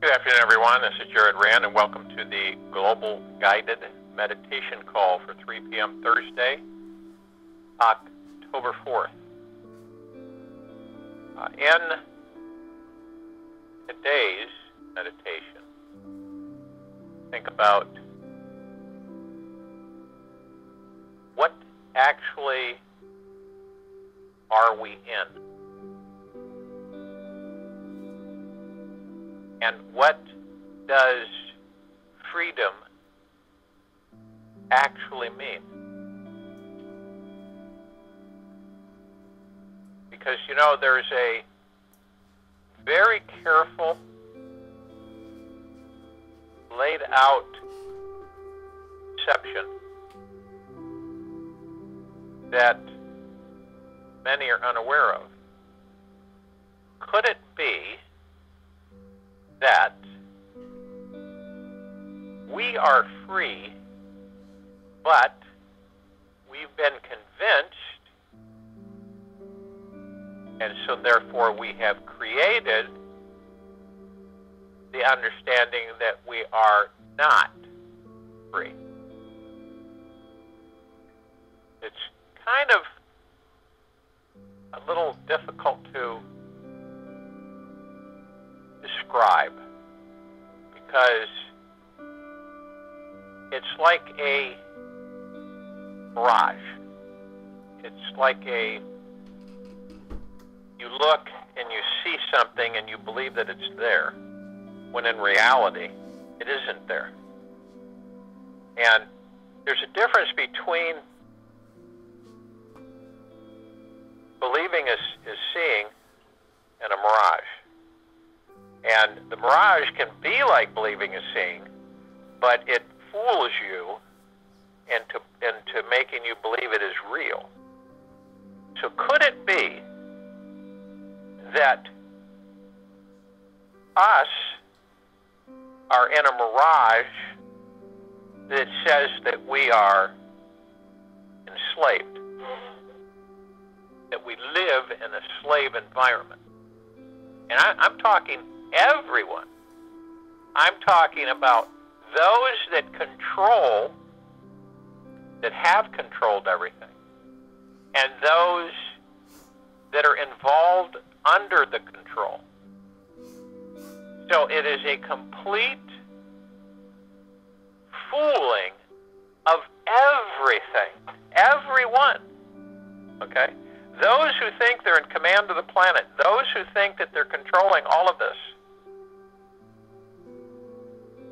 Good afternoon, everyone. This is Jared Rand, and welcome to the Global Guided Meditation Call for 3 p.m. Thursday, October 4th. In today's meditation, think about what actually are we in? And what does freedom actually mean? Because, you know, there's a very careful, laid out conception that many are unaware of. Could it be that we are free, but we've been convinced, and so therefore we have created the understanding that we are not free? It's kind of a little difficult to describe, because it's like a mirage. It's like you look and you see something and you believe that it's there, when in reality it isn't there. And there's a difference between believing is seeing and a mirage. And the mirage can be like believing is seeing, but it fools you into making you believe it is real. So could it be that us are in a mirage that says that we are enslaved, that we live in a slave environment? And I'm talking everyone. I'm talking about those that control, that have controlled everything, and those that are involved under the control. So it is a complete fooling of everything, everyone, okay? Those who think they're in command of the planet, those who think that they're controlling all of this,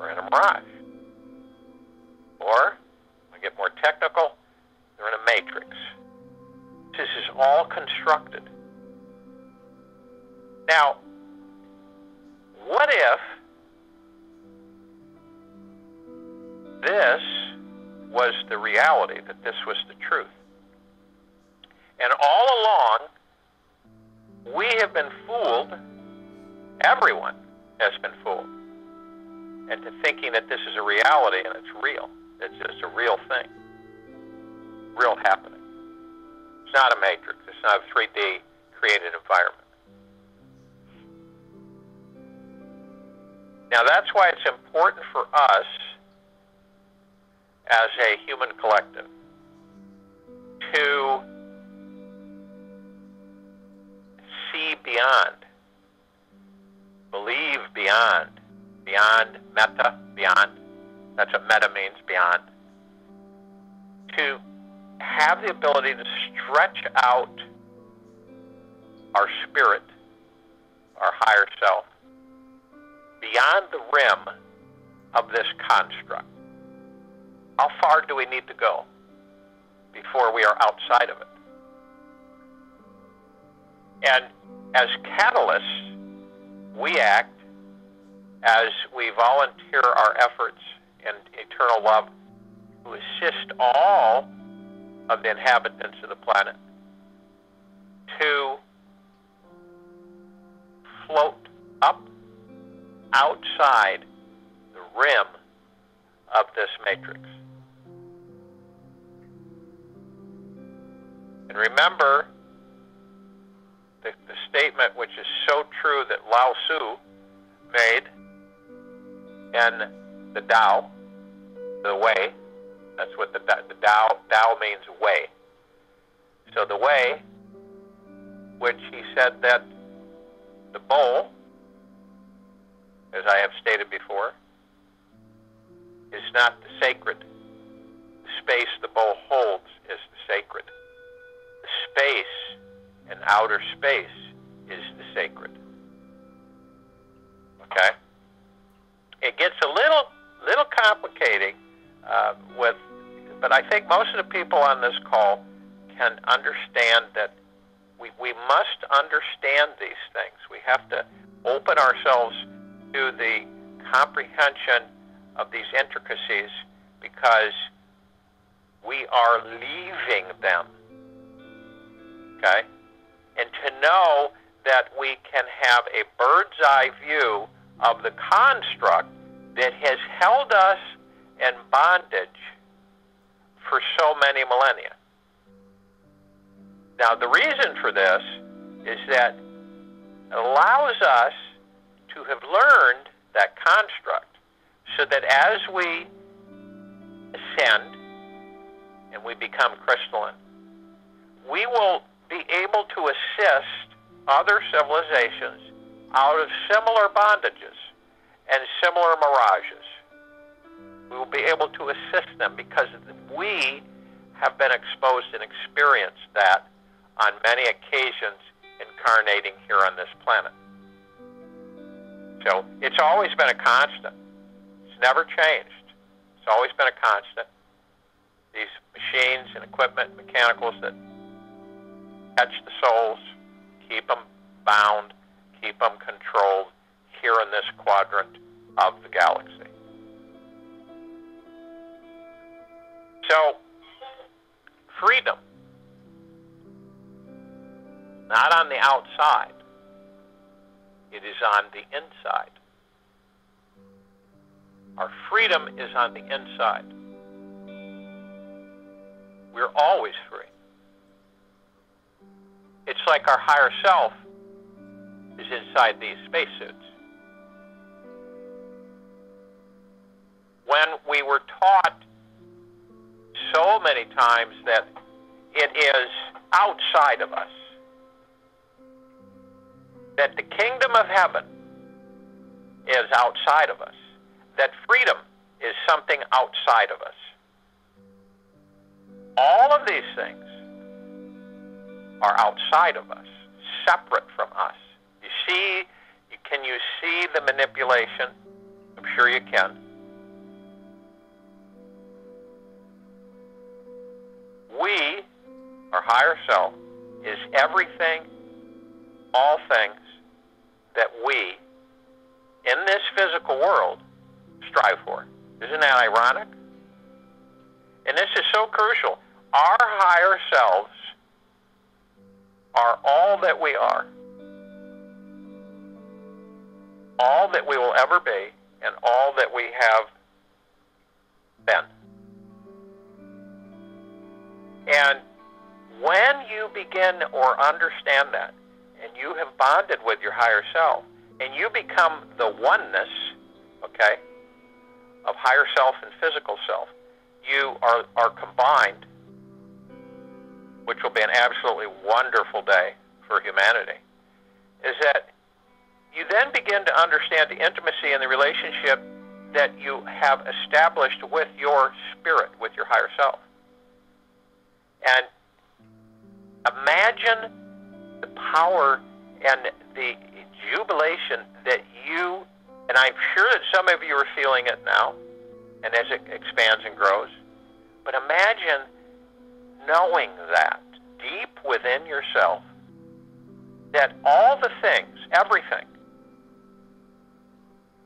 are in a mirage. Or, I get more technical, they're in a matrix. This is all constructed. Now, what if this was the reality, that this was the truth? And all along, we have been fooled, everyone has been fooled, into thinking that this is a reality and it's real. It's just a real thing, real happening. It's not a matrix. It's not a 3D created environment. Now that's why it's important for us as a human collective to see beyond, believe beyond meta, beyond. That's what meta means, beyond. To have the ability to stretch out our spirit, our higher self, beyond the rim of this construct. How far do we need to go before we are outside of it? And as catalysts, we act as we volunteer our efforts in eternal love to assist all of the inhabitants of the planet to float up outside the rim of this matrix. And remember the statement which is so true that Lao Tzu made and the Tao, the way. That's what the Tao means, way. So the way, which he said that the bowl, as I have stated before, is not the sacred. The space the bowl holds is the sacred. The space and outer space is the sacred. Okay? It gets a little complicating but I think most of the people on this call can understand that we must understand these things. We have to open ourselves to the comprehension of these intricacies because we are leaving them. Okay? And to know that we can have a bird's eye view of the construct that has held us in bondage for so many millennia. Now, the reason for this is that it allows us to have learned that construct so that as we ascend and we become crystalline, we will be able to assist other civilizations out of similar bondages and similar mirages. We will be able to assist them because we have been exposed and experienced that on many occasions incarnating here on this planet. So it's always been a constant. It's never changed. It's always been a constant. These machines and equipment, mechanicals that catch the souls, keep them bound, keep them controlled here in this quadrant of the galaxy. So, freedom, not on the outside, it is on the inside. Our freedom is on the inside. We're always free. It's like our higher self is inside these spacesuits. When we were taught so many times that it is outside of us, that the kingdom of heaven is outside of us, that freedom is something outside of us. All of these things are outside of us, separate from us. You see, can you see the manipulation? I'm sure you can. We, our higher self, is everything, all things that we, in this physical world, strive for. Isn't that ironic? And this is so crucial. Our higher selves are all that we are, all that we will ever be, and all that we have been. And when you begin or understand that, and you have bonded with your higher self, and you become the oneness, okay, of higher self and physical self, you are combined, which will be an absolutely wonderful day for humanity, is that you then begin to understand the intimacy and the relationship that you have established with your spirit, with your higher self. And imagine the power and the jubilation that you, and I'm sure that some of you are feeling it now, and as it expands and grows, but imagine knowing that deep within yourself, that all the things, everything,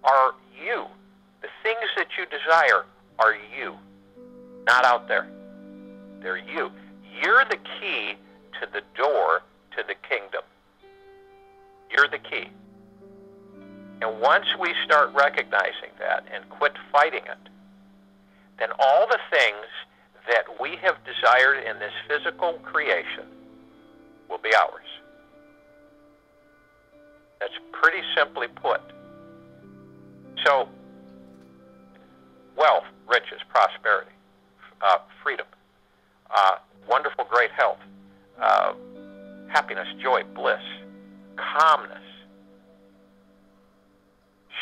are you. The things that you desire are you, not out there. They're you. You're the key to the door to the kingdom. You're the key. And once we start recognizing that and quit fighting it, then all the things that we have desired in this physical creation will be ours. That's pretty simply put. So, wealth, riches, prosperity, freedom, wonderful, great health, happiness, joy, bliss, calmness,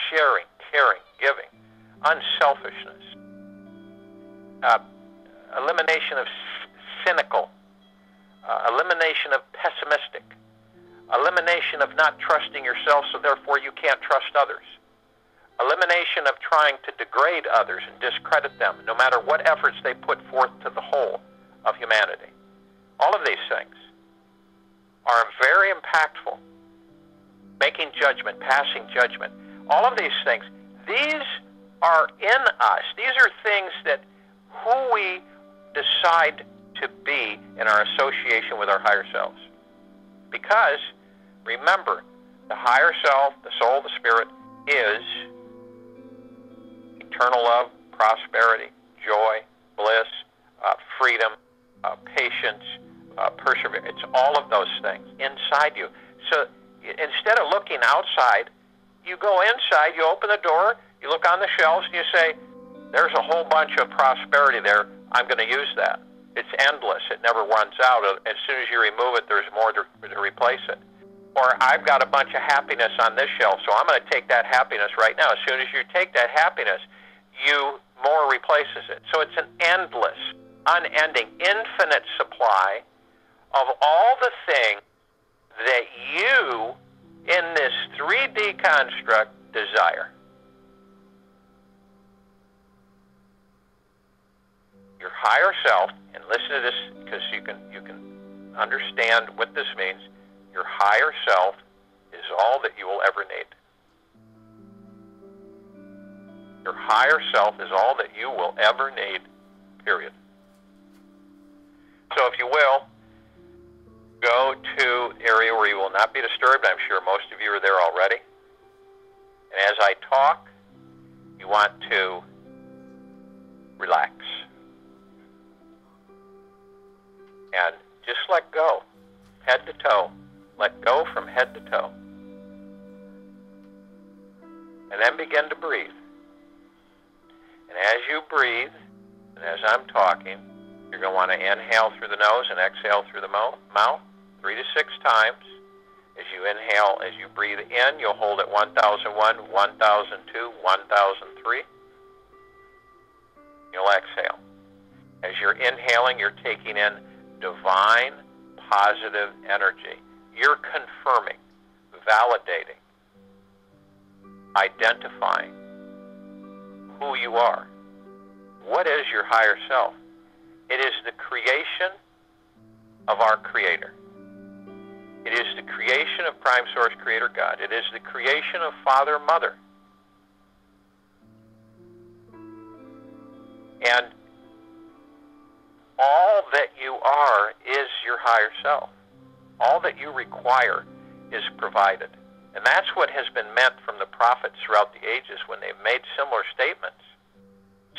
sharing, caring, giving, unselfishness, elimination of cynical, elimination of pessimistic, elimination of not trusting yourself, so therefore you can't trust others, elimination of trying to degrade others and discredit them, no matter what efforts they put forth to the whole of humanity. All of these things are very impactful. Making judgment, passing judgment, all of these things, these are in us. These are things that who we decide to be in our association with our higher selves. Because, remember, the higher self, the soul, the spirit, is eternal love, prosperity, joy, bliss, freedom, patience, perseverance. It's all of those things inside you. So instead of looking outside, you go inside, you open the door, you look on the shelves, and you say, there's a whole bunch of prosperity there. I'm going to use that. It's endless. It never runs out. As soon as you remove it, there's more to replace it. Or I've got a bunch of happiness on this shelf, so I'm going to take that happiness right now. As soon as you take that happiness, more replaces it. So it's an endless, unending, infinite supply of all the things that you, in this 3D construct, desire. Your higher self, and listen to this because you can understand what this means, your higher self is all that you will ever need. Your higher self is all that you will ever need, period. So if you will, go to an area where you will not be disturbed. I'm sure most of you are there already. And as I talk, you want to relax. And just let go, head to toe. Let go from head to toe. And then begin to breathe. And as you breathe, and as I'm talking, you're going to want to inhale through the nose and exhale through the mouth 3 to 6 times. As you inhale, as you breathe in, you'll hold at 1001, 1002, 1003. You'll exhale. As you're inhaling, you're taking in divine, positive energy. You're confirming, validating, identifying who you are. What is your higher self? It is the creation of our Creator. It is the creation of Prime Source Creator God. It is the creation of Father, Mother. And all that you are is your higher self. All that you require is provided. And that's what has been meant from the prophets throughout the ages when they've made similar statements.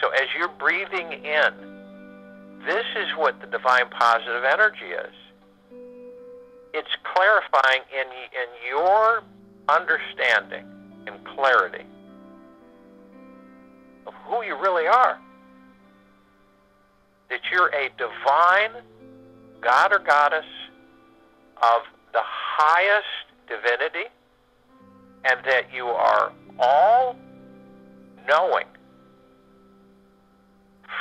So as you're breathing in, this is what the divine positive energy is. It's clarifying in your understanding and clarity of who you really are. That you're a divine God or goddess of the highest divinity, and that you are all knowing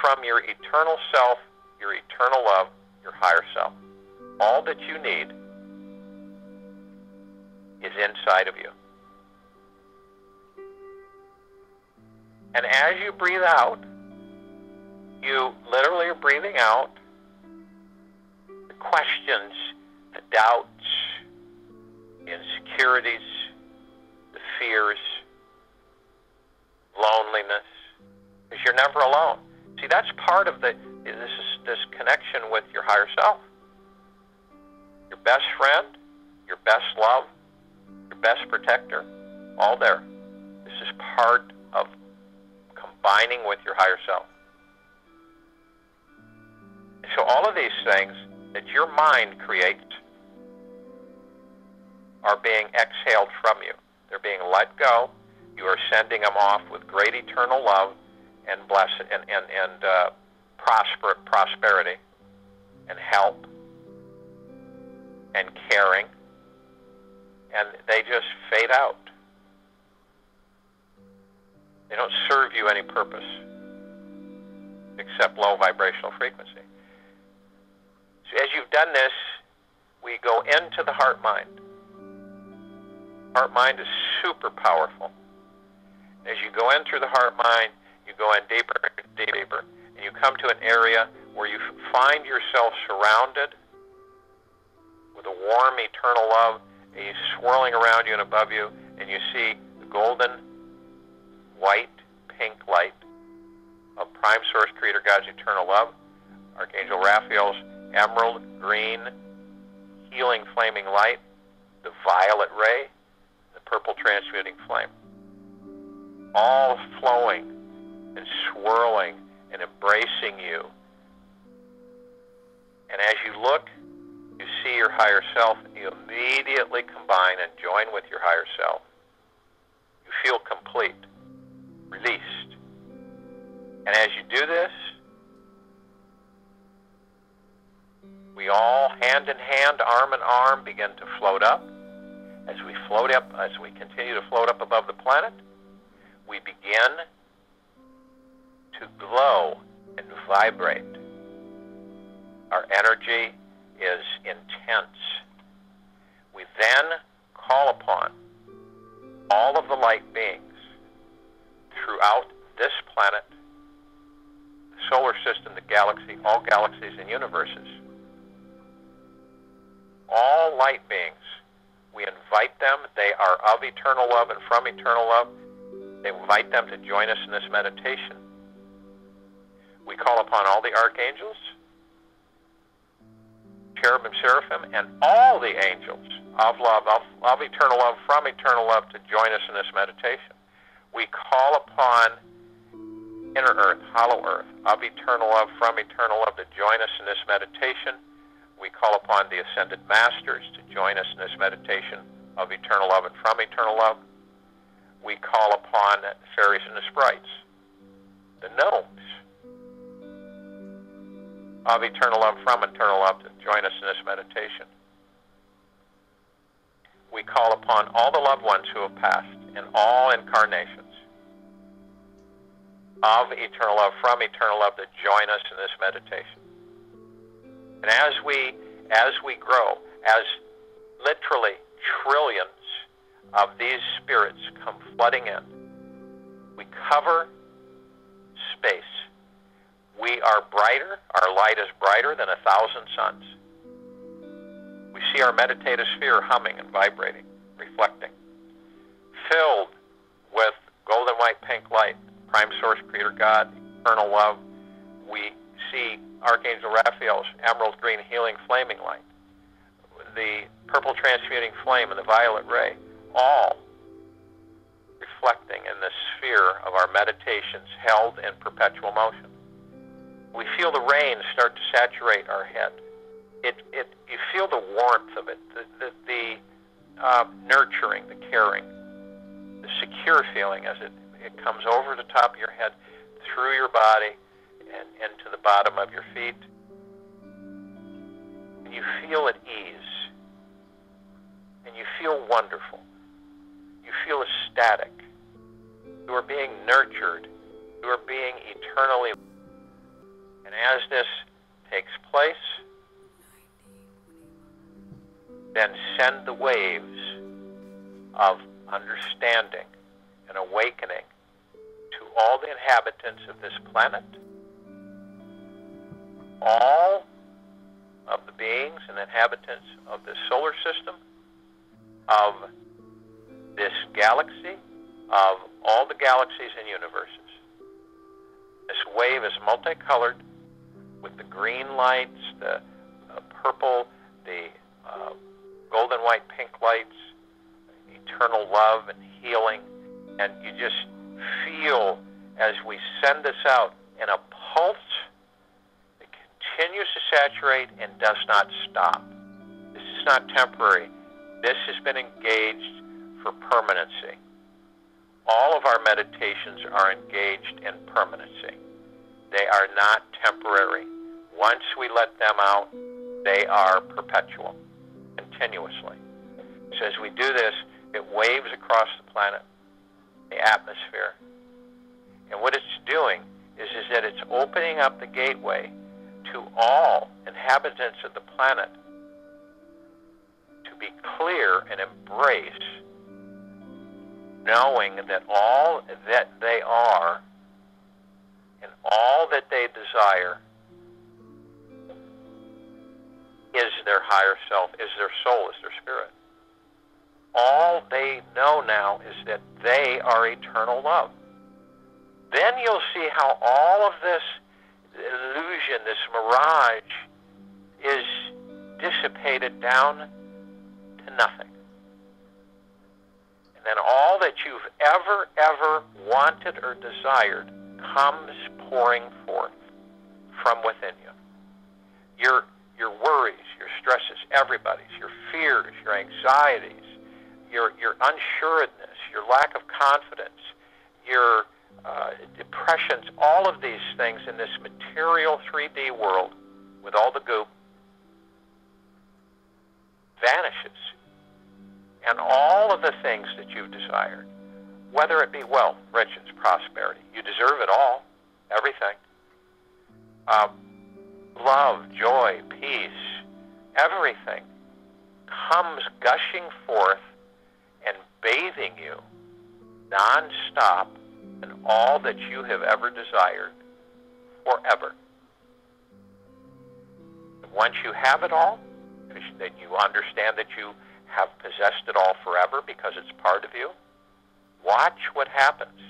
from your eternal self, your eternal love, your higher self. All that you need is inside of you. And as you breathe out, you literally are breathing out the questions, the doubts, the insecurities, the fears, loneliness, because you're never alone. See, that's part of this connection with your higher self. Your best friend, your best love, your best protector, all there. This is part of combining with your higher self. So all of these things that your mind creates are being exhaled from you. They're being let go. You are sending them off with great eternal love and prosperity and help and caring, and they just fade out. They don't serve you any purpose except low vibrational frequency. So as you've done this, we go into the heart-mind. Heart-mind is super powerful. As you go in through the heart-mind, you go in deeper and deeper, and you come to an area where you find yourself surrounded with a warm, eternal love, and you swirling around you and above you, and you see the golden, white, pink light of Prime Source Creator God's eternal love, Archangel Raphael's emerald green, healing flaming light, the violet ray, the purple transmuting flame, all flowing and swirling and embracing you. And as you look, you see your higher self, and you immediately combine and join with your higher self. You feel complete, released. And as you do this, we all, hand in hand, arm in arm, begin to float up. As we float up, as we continue to float up above the planet, we begin to glow and vibrate. Our energy is intense. We then call upon all of the light beings throughout this planet, the solar system, the galaxy, all galaxies and universes. All light beings, we invite them. They are of eternal love and from eternal love. We invite them to join us in this meditation. We call upon all the archangels, cherubim, seraphim, and all the angels of love, of eternal love, from eternal love, to join us in this meditation. We call upon inner earth, hollow earth, of eternal love, from eternal love, to join us in this meditation. We call upon the ascended masters to join us in this meditation of eternal love and from eternal love. We call upon the fairies and the sprites, the gnomes, of eternal love, from eternal love, to join us in this meditation. We call upon all the loved ones who have passed in all incarnations, of eternal love, from eternal love, to join us in this meditation. And as we grow, as literally trillions of these spirits come flooding in, we cover space. We are brighter, our light is brighter than 1,000 suns. We see our meditative sphere humming and vibrating, reflecting, filled with golden white pink light, Prime Source Creator God, eternal love. We see Archangel Raphael's emerald green healing flaming light, the purple transmuting flame, and the violet ray, all reflecting in the sphere of our meditations held in perpetual motion. We feel the rain start to saturate our head. You feel the warmth of it, the nurturing, the caring, the secure feeling as it comes over the top of your head, through your body, and into the bottom of your feet. And you feel at ease. And you feel wonderful. You feel ecstatic. You are being nurtured. You are being eternally. And as this takes place, then send the waves of understanding and awakening to all the inhabitants of this planet, all of the beings and inhabitants of this solar system, of this galaxy, of all the galaxies and universes. This wave is multicolored with the green lights, the purple, the golden white pink lights, eternal love and healing. And you just feel, as we send this out in a pulse, it continues to saturate and does not stop. This is not temporary. This has been engaged for permanency. All of our meditations are engaged in permanency. They are not temporary. Once we let them out, they are perpetual, continuously. So as we do this, it waves across the planet, the atmosphere. And what it's doing is that it's opening up the gateway to all inhabitants of the planet to be clear and embrace, knowing that all that they are and all that they desire is their higher self, is their soul, is their spirit. All they know now is that they are eternal love. Then you'll see how all of this illusion, this mirage, is dissipated down to nothing. And then all that you've ever wanted or desired comes pouring forth from within you. Your worries, your stresses, everybody's, your fears, your anxieties, your unsureness, your lack of confidence, your depressions, all of these things in this material 3D world with all the goop vanishes. And all of the things that you've desired, whether it be wealth, riches, prosperity, you deserve it all, everything. Love, joy, peace, everything comes gushing forth and bathing you non-stop in all that you have ever desired forever. And once you have it all, then you understand that you have possessed it all forever because it's part of you. Watch what happens.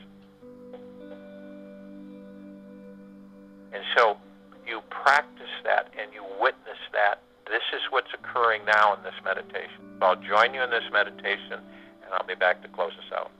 And so you practice that and you witness that. This is what's occurring now in this meditation. So I'll join you in this meditation, and I'll be back to close us out.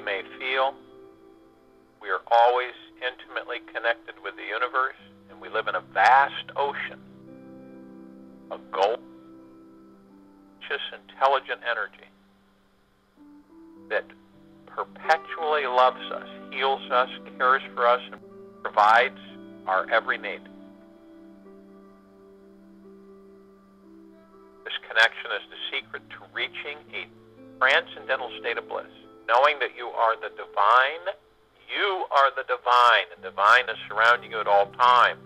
may feel, we are always intimately connected with the universe, and we live in a vast ocean of gold, intelligent energy that perpetually loves us, heals us, cares for us, and provides our every need. This connection is the secret to reaching a transcendental state of bliss, knowing that you are the divine. You are the divine, and divine is surrounding you at all times.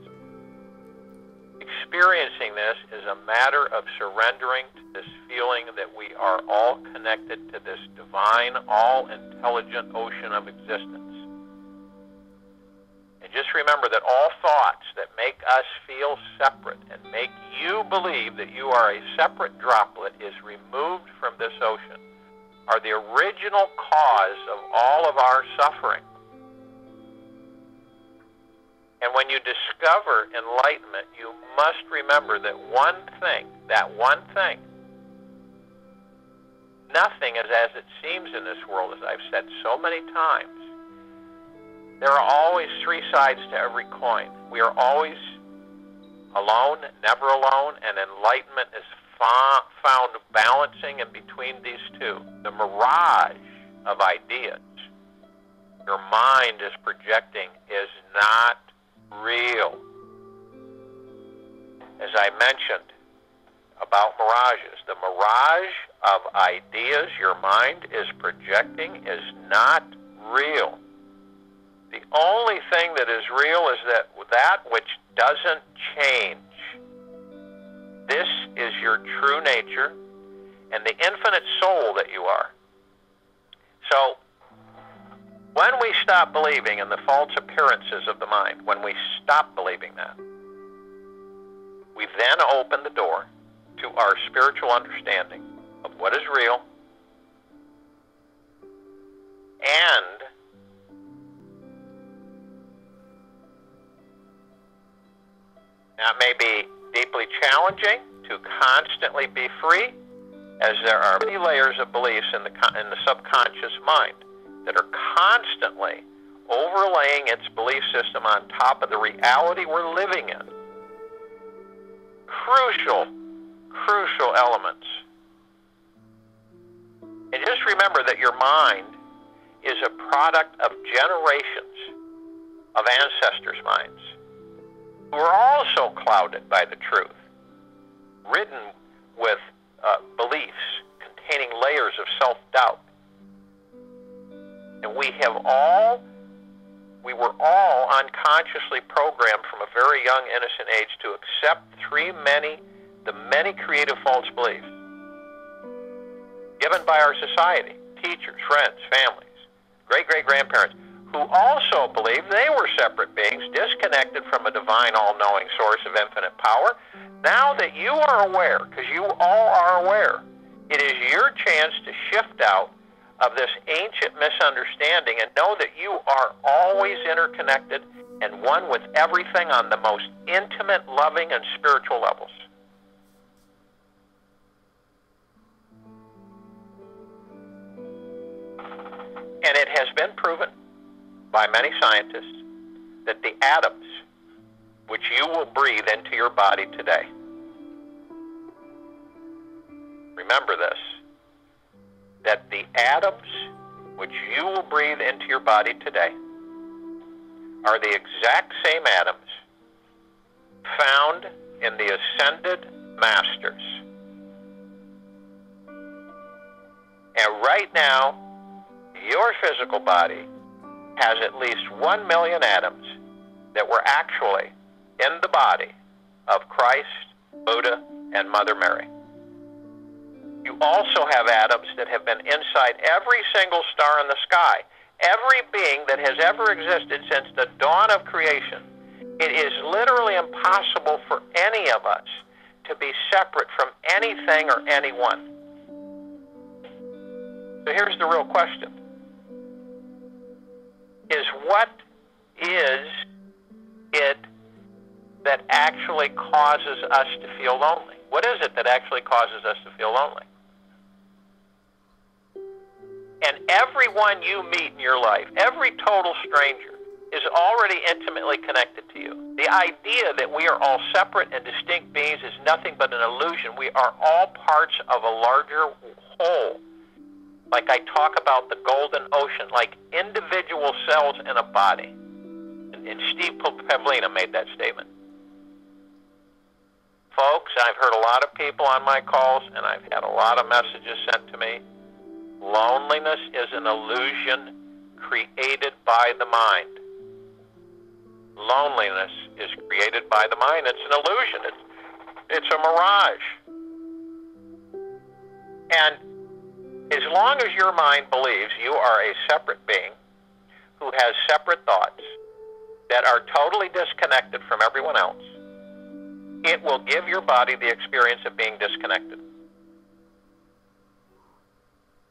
Experiencing this is a matter of surrendering to this feeling that we are all connected to this divine, all-intelligent ocean of existence. And just remember that all thoughts that make us feel separate and make you believe that you are a separate droplet is removed from this ocean are the original cause of all of our suffering. And when you discover enlightenment, you must remember that one thing, nothing is as it seems in this world, as I've said so many times. There are always three sides to every coin. We are always alone, never alone, and enlightenment is found balancing in between these two. The mirage of ideas your mind is projecting is not real. As I mentioned about mirages, the mirage of ideas your mind is projecting is not real. The only thing that is real is that which doesn't change. This is your true nature and the infinite soul that you are. So, when we stop believing in the false appearances of the mind, when we stop believing that, we then open the door to our spiritual understanding of what is real, and that may be deeply challenging to constantly be free, as there are many layers of beliefs in the subconscious mind that are constantly overlaying its belief system on top of the reality we're living in. Crucial elements. And just remember that your mind is a product of generations of ancestors' minds who are also clouded by the truth, ridden with beliefs containing layers of self-doubt. And we were all unconsciously programmed from a very young, innocent age to accept the many creative false beliefs given by our society, teachers, friends, families, great-great-grandparents, who also believed they were separate beings, disconnected from a divine, all-knowing source of infinite power. Now that you are aware, because you all are aware, it is your chance to shift out of this ancient misunderstanding and know that you are always interconnected and one with everything on the most intimate, loving, and spiritual levels. And it has been proven by many scientists that the atoms which you will breathe into your body today, remember this, that the atoms which you will breathe into your body today are the exact same atoms found in the ascended masters. And right now, your physical body has at least 1 million atoms that were actually in the body of Christ, Buddha, and Mother Mary. You also have atoms that have been inside every single star in the sky. Every being that has ever existed since the dawn of creation. It is literally impossible for any of us to be separate from anything or anyone. So here's the real question. What is it that actually causes us to feel lonely? What is it that actually causes us to feel lonely? And everyone you meet in your life, every total stranger, is already intimately connected to you. The idea that we are all separate and distinct beings is nothing but an illusion. We are all parts of a larger whole. Like I talk about the golden ocean, like individual cells in a body. And Steve Pavlina made that statement. Folks, I've heard a lot of people on my calls, and I've had a lot of messages sent to me. Loneliness is an illusion created by the mind. Loneliness is created by the mind. It's an illusion. It's a mirage. And as long as your mind believes you are a separate being who has separate thoughts that are totally disconnected from everyone else, it will give your body the experience of being disconnected.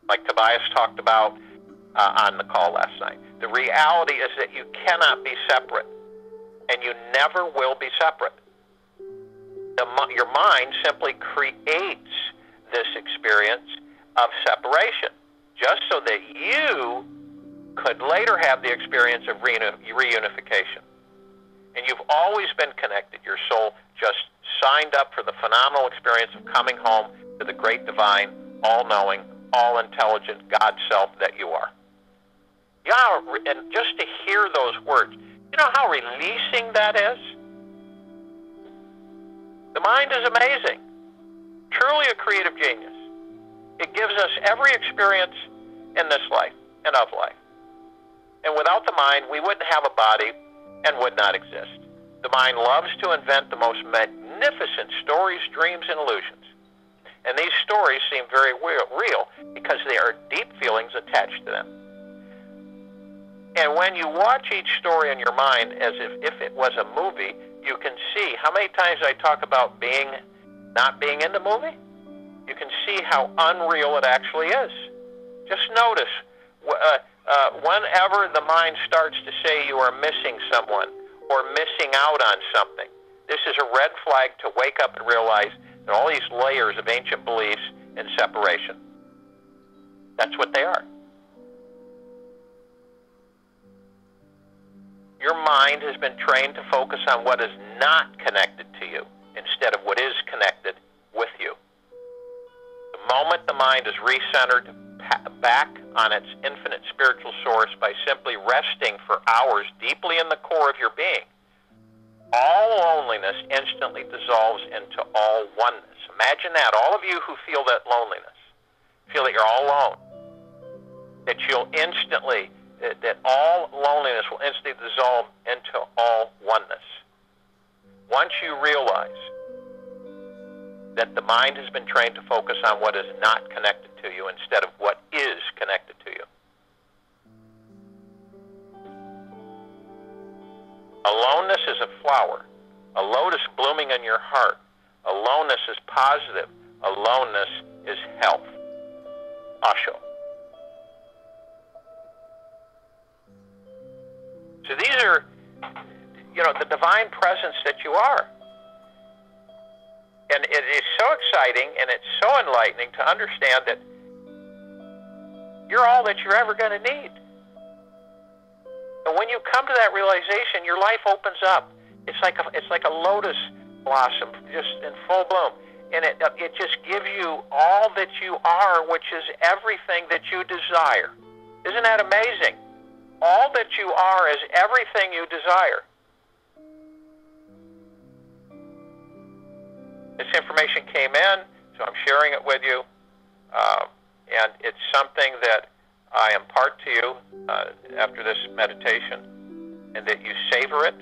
Like Tobias talked about on the call last night. The reality is that you cannot be separate, and you never will be separate. Your mind simply creates this experience of separation, just so that you could later have the experience of reunification. And you've always been connected. Your soul just signed up for the phenomenal experience of coming home to the great divine, all-knowing, all-intelligent God self that you are. Yeah, and just to hear those words, you know how releasing that is? The mind is amazing. Truly a creative genius. It gives us every experience in this life and of life. And without the mind, we wouldn't have a body and would not exist. The mind loves to invent the most magnificent stories, dreams, and illusions. And these stories seem very real because there are deep feelings attached to them. And when you watch each story in your mind as if it was a movie, you can see how many times I talk about not being in the movie. You can see how unreal it actually is. Just notice whenever the mind starts to say you are missing someone or missing out on something, this is a red flag to wake up and realize that all these layers of ancient beliefs and separation. That's what they are. Your mind has been trained to focus on what is not connected to you instead of what is connected with you. The moment the mind is recentered back on its infinite spiritual source by simply resting for hours deeply in the core of your being, all loneliness instantly dissolves into all oneness. Imagine that. All of you who feel that loneliness, feel that you're all alone, that all loneliness will instantly dissolve into all oneness. Once you realize that the mind has been trained to focus on what is not connected to you instead of what is connected to you. Aloneness is a flower, a lotus blooming in your heart. Aloneness is positive. Aloneness is health. Osho. So these are, the divine presence that you are. And it is so exciting and it's so enlightening to understand that you're all that you're ever going to need. And when you come to that realization, your life opens up. It's like a lotus blossom just in full bloom. And it just gives you all that you are, which is everything that you desire. Isn't that amazing? All that you are is everything you desire. This information came in, so I'm sharing it with you. And it's something that I impart to you after this meditation, and that you savor it,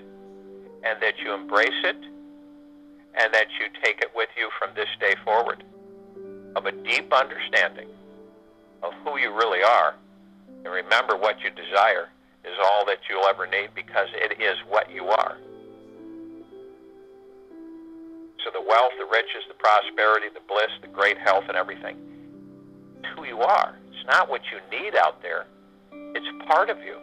and that you embrace it, and that you take it with you from this day forward, of a deep understanding of who you really are. And remember, what you desire is all that you'll ever need, because it is what you are. So the wealth, the riches, the prosperity, the bliss, the great health, and everything, it's who you are. It's not what you need out there. It's part of you.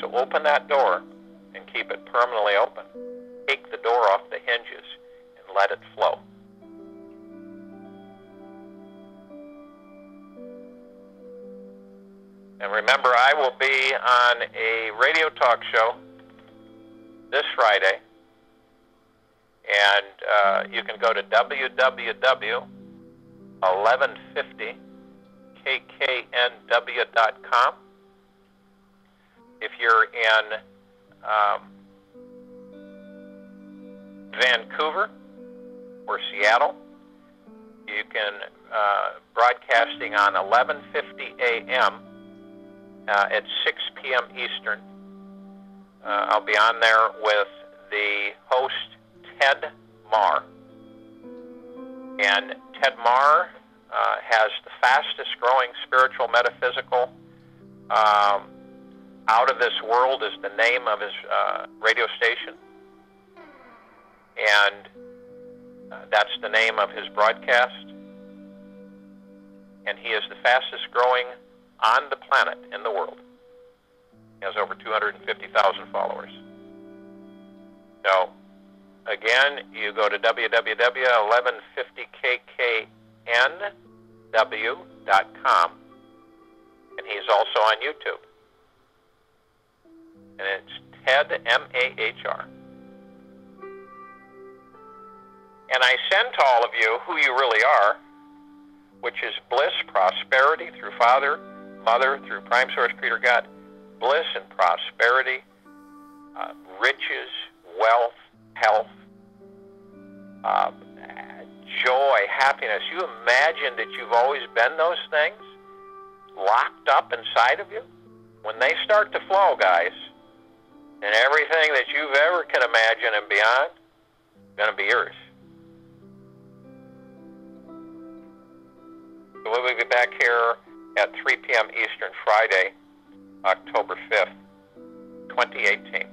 So open that door and keep it permanently open. Take the door off the hinges and let it flow. And remember, I will be on a radio talk show this Friday. And you can go to www.1150kknw.com. If you're in Vancouver or Seattle, you can broadcasting on 11:50 a.m. At 6 p.m. Eastern. I'll be on there with the host, Ted Marr. And Ted Marr has the fastest growing spiritual metaphysical Out of This World is the name of his radio station. And that's the name of his broadcast. And he is the fastest growing on the planet in the world. He has over 250,000 followers. So, again, you go to www.1150kknw.com, and he's also on YouTube. And it's Ted, M-A-H-R. And I send to all of you who you really are, which is bliss, prosperity through Father, Mother, through Prime Source, Creator God. Bliss and prosperity, riches, wealth, health, joy, happiness. You imagine that you've always been those things locked up inside of you? When they start to flow, guys, and everything that you've ever can imagine and beyond is going to be yours. So we'll be back here at 3 p.m. Eastern, Friday, October 5th, 2018.